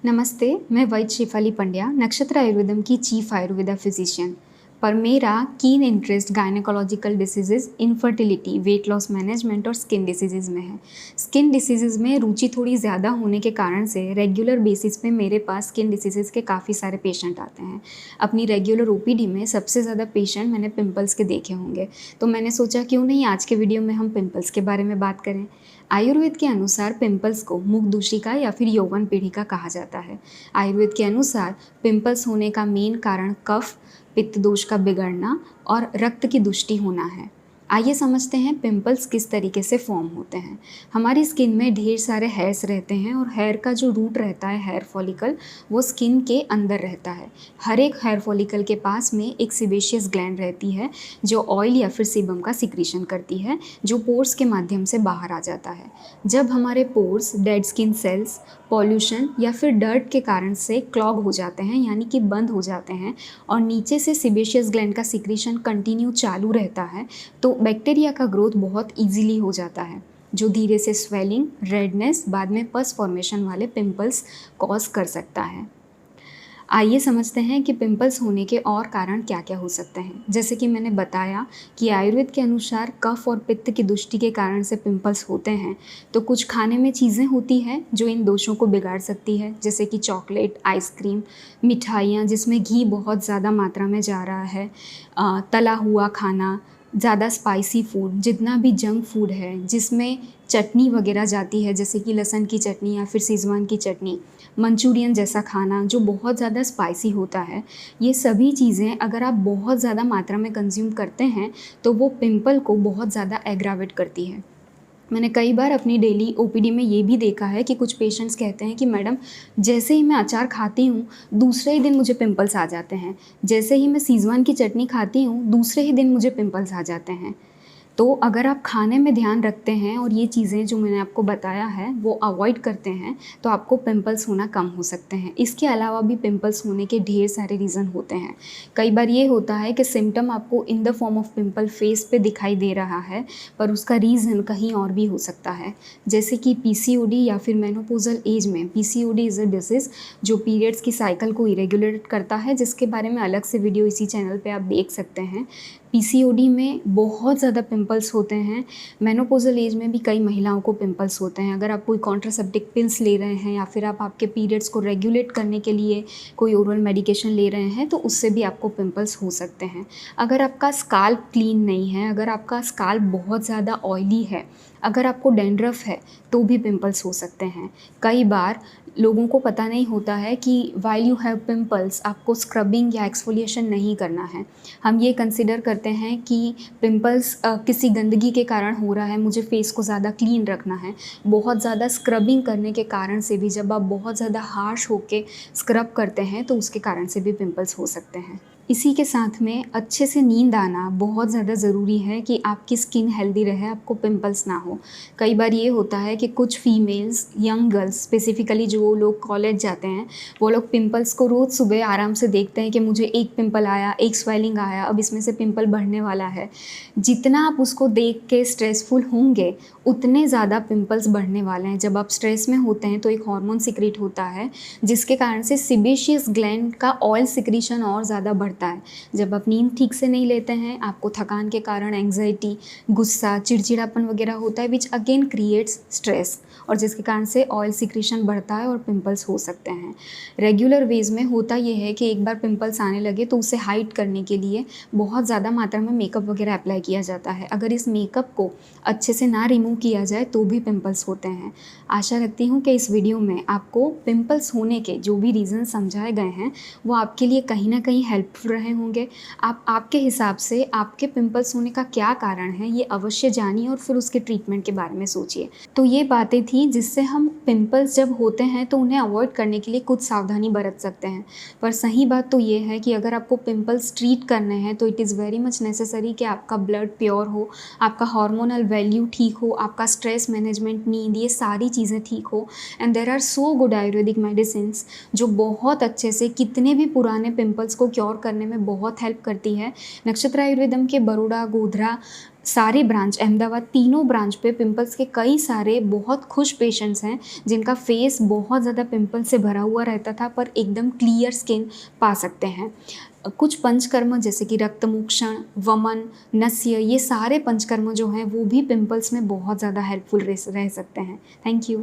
नमस्ते, मैं वैद्य शेफाली पंड्या, नक्षत्र आयुर्वेदम की चीफ आयुर्वेदा फिजिशियन। पर मेरा keen interest gynaecological diseases, infertility, weight loss management और स्किन डिसीजेज में है। स्किन डिसीजेज में रुचि थोड़ी ज़्यादा होने के कारण से रेगुलर बेसिस पे मेरे पास स्किन डिसीजेज के काफ़ी सारे पेशेंट आते हैं। अपनी रेगुलर ओपीडी में सबसे ज़्यादा पेशेंट मैंने पिंपल्स के देखे होंगे, तो मैंने सोचा क्यों नहीं आज के वीडियो में हम पिंपल्स के बारे में बात करें। आयुर्वेद के अनुसार पिंपल्स को मुख दूषिका या फिर यौवन पीढ़िका कहा जाता है। आयुर्वेद के अनुसार पिंपल्स होने का मेन कारण कफ, पित्त दोष का बिगड़ना और रक्त की दुष्टि होना है। आइए समझते हैं पिंपल्स किस तरीके से फॉर्म होते हैं। हमारी स्किन में ढेर सारे हेयर्स रहते हैं और हेयर का जो रूट रहता है, हेयर फॉलिकल, वो स्किन के अंदर रहता है। हर एक हेयर फॉलिकल के पास में एक सीबेशियस ग्लैंड रहती है जो ऑयल या फिर सीबम का सिक्रीशन करती है, जो पोर्स के माध्यम से बाहर आ जाता है। जब हमारे pores dead skin cells, pollution या फिर डर्ट के कारण से क्लॉग हो जाते हैं, यानी कि बंद हो जाते हैं, और नीचे से सीबेशियस ग्लैंड का सिक्रीशन कंटिन्यू चालू रहता है, तो बैक्टीरिया का ग्रोथ बहुत इजीली हो जाता है, जो धीरे से स्वेलिंग, रेडनेस, बाद में पस फॉर्मेशन वाले पिंपल्स कॉज कर सकता है। आइए समझते हैं कि पिंपल्स होने के और कारण क्या क्या हो सकते हैं। जैसे कि मैंने बताया कि आयुर्वेद के अनुसार कफ और पित्त की दुष्टि के कारण से पिंपल्स होते हैं, तो कुछ खाने में चीज़ें होती हैं जो इन दोषों को बिगाड़ सकती है, जैसे कि चॉकलेट, आइसक्रीम, मिठाइयाँ जिसमें घी बहुत ज़्यादा मात्रा में जा रहा है, तला हुआ खाना, ज़्यादा स्पाइसी फूड, जितना भी जंक फूड है जिसमें चटनी वगैरह जाती है, जैसे कि लहसुन की चटनी या फिर शेज़वान की चटनी, मंचूरियन जैसा खाना जो बहुत ज़्यादा स्पाइसी होता है, ये सभी चीज़ें अगर आप बहुत ज़्यादा मात्रा में कंज्यूम करते हैं तो वो पिंपल को बहुत ज़्यादा एग्रावेट करती है। मैंने कई बार अपनी डेली ओपीडी में ये भी देखा है कि कुछ पेशेंट्स कहते हैं कि मैडम, जैसे ही मैं अचार खाती हूँ दूसरे ही दिन मुझे पिंपल्स आ जाते हैं, जैसे ही मैं शेज़वान की चटनी खाती हूँ दूसरे ही दिन मुझे पिंपल्स आ जाते हैं। तो अगर आप खाने में ध्यान रखते हैं और ये चीज़ें जो मैंने आपको बताया है वो अवॉइड करते हैं, तो आपको पिंपल्स होना कम हो सकते हैं। इसके अलावा भी पिंपल्स होने के ढेर सारे रीज़न होते हैं। कई बार ये होता है कि सिम्टम आपको in the form of pimple face पे दिखाई दे रहा है, पर उसका रीज़न कहीं और भी हो सकता है, जैसे कि पीसीओडी या फिर मेनोपॉज़ल एज में। पीसीओडी इज़ अ डिसीज़ जो पीरियड्स की साइकिल को इरेगुलेट करता है, जिसके बारे में अलग से वीडियो इसी चैनल पे आप देख सकते हैं। पीसीओडी में बहुत ज़्यादा पिंपल्स होते हैं। मेनोपॉज़ल एज में भी कई महिलाओं को पिंपल्स होते हैं। अगर आप कोई कॉन्ट्रासेप्टिव पिल्स ले रहे हैं या फिर आप आपके पीरियड्स को रेगुलेट करने के लिए कोई ओरल मेडिकेशन ले रहे हैं, तो उससे भी आपको पिंपल्स हो सकते हैं। अगर आपका स्काल्प क्लीन नहीं है, अगर आपका स्काल्प बहुत ज़्यादा ऑयली है, अगर आपको डैंड्रफ है, तो भी पिंपल्स हो सकते हैं। कई बार लोगों को पता नहीं होता है कि व्हाइल यू हैव पिंपल्स आपको स्क्रबिंग या एक्सफोलिएशन नहीं करना है। हम ये कंसिडर करते हैं कि पिंपल्स किसी गंदगी के कारण हो रहा है, मुझे फेस को ज़्यादा क्लीन रखना है। बहुत ज़्यादा स्क्रबिंग करने के कारण से भी, जब आप बहुत ज़्यादा हार्श होके स्क्रब करते हैं, तो उसके कारण से भी पिंपल्स हो सकते हैं। इसी के साथ में अच्छे से नींद आना बहुत ज़्यादा ज़रूरी है कि आपकी स्किन हेल्दी रहे, आपको पिंपल्स ना हो। कई बार ये होता है कि कुछ फीमेल्स, यंग गर्ल्स स्पेसिफ़िकली, जो लोग कॉलेज जाते हैं, वो लोग पिंपल्स को रोज़ सुबह आराम से देखते हैं कि मुझे एक पिंपल आया, एक स्वेलिंग आया, अब इसमें से पिंपल बढ़ने वाला है। जितना आप उसको देख के स्ट्रेसफुल होंगे, उतने ज़्यादा पिंपल्स बढ़ने वाले हैं। जब आप स्ट्रेस में होते हैं तो एक हार्मोन सिक्रीट होता है, जिसके कारण से सीबेशियस ग्लैंड का ऑयल सिक्रीशन और ज़्यादा बढ़ता है। जब आप नींद ठीक से नहीं लेते हैं, आपको थकान के कारण एंग्जाइटी, गुस्सा, चिड़चिड़ापन वगैरह होता है, विच अगेन क्रिएट्स स्ट्रेस, और जिसके कारण से ऑयल सिक्रीशन बढ़ता है और पिंपल्स हो सकते हैं। रेगुलर वेज में होता ये है कि एक बार पिंपल्स आने लगे तो उसे हाइड करने के लिए बहुत ज़्यादा मात्रा में मेकअप वगैरह अप्लाई किया जाता है। अगर इस मेकअप को अच्छे से ना रिमूव किया जाए तो भी पिंपल्स होते हैं। आशा रखती हूँ कि इस वीडियो में आपको पिंपल्स होने के जो भी रीज़न समझाए गए हैं वो आपके लिए कहीं ना कहीं हेल्पफुल रहे होंगे। आप आपके हिसाब से आपके पिंपल्स होने का क्या कारण है ये अवश्य जानिए और फिर उसके ट्रीटमेंट के बारे में सोचिए। तो ये बातें थी जिससे हम पिंपल्स जब होते हैं तो उन्हें अवॉइड करने के लिए कुछ सावधानी बरत सकते हैं। पर सही बात तो ये है कि अगर आपको पिंपल्स ट्रीट करने हैं तो it is very much necessary कि आपका ब्लड प्योर हो, आपका हार्मोनल वैल्यू ठीक हो, आपका स्ट्रेस मैनेजमेंट, नींद, ये सारी चीज़ें ठीक हो। And there are so good ayurvedic medicines जो बहुत अच्छे से कितने भी पुराने पिंपल्स को क्योर करने करने में बहुत हेल्प करती है। नक्षत्र आयुर्वेदम के बड़ौदा, गोधरा सारे ब्रांच, अहमदाबाद तीनों ब्रांच पे पिंपल्स के कई सारे बहुत खुश पेशेंट्स हैं जिनका फेस बहुत ज़्यादा पिंपल से भरा हुआ रहता था पर एकदम क्लियर स्किन पा सकते हैं। कुछ पंचकर्म जैसे कि रक्तमोक्षण, वमन, नस्य, ये सारे पंचकर्म जो हैं वो भी पिंपल्स में बहुत ज़्यादा हेल्पफुल रह सकते हैं। Thank you.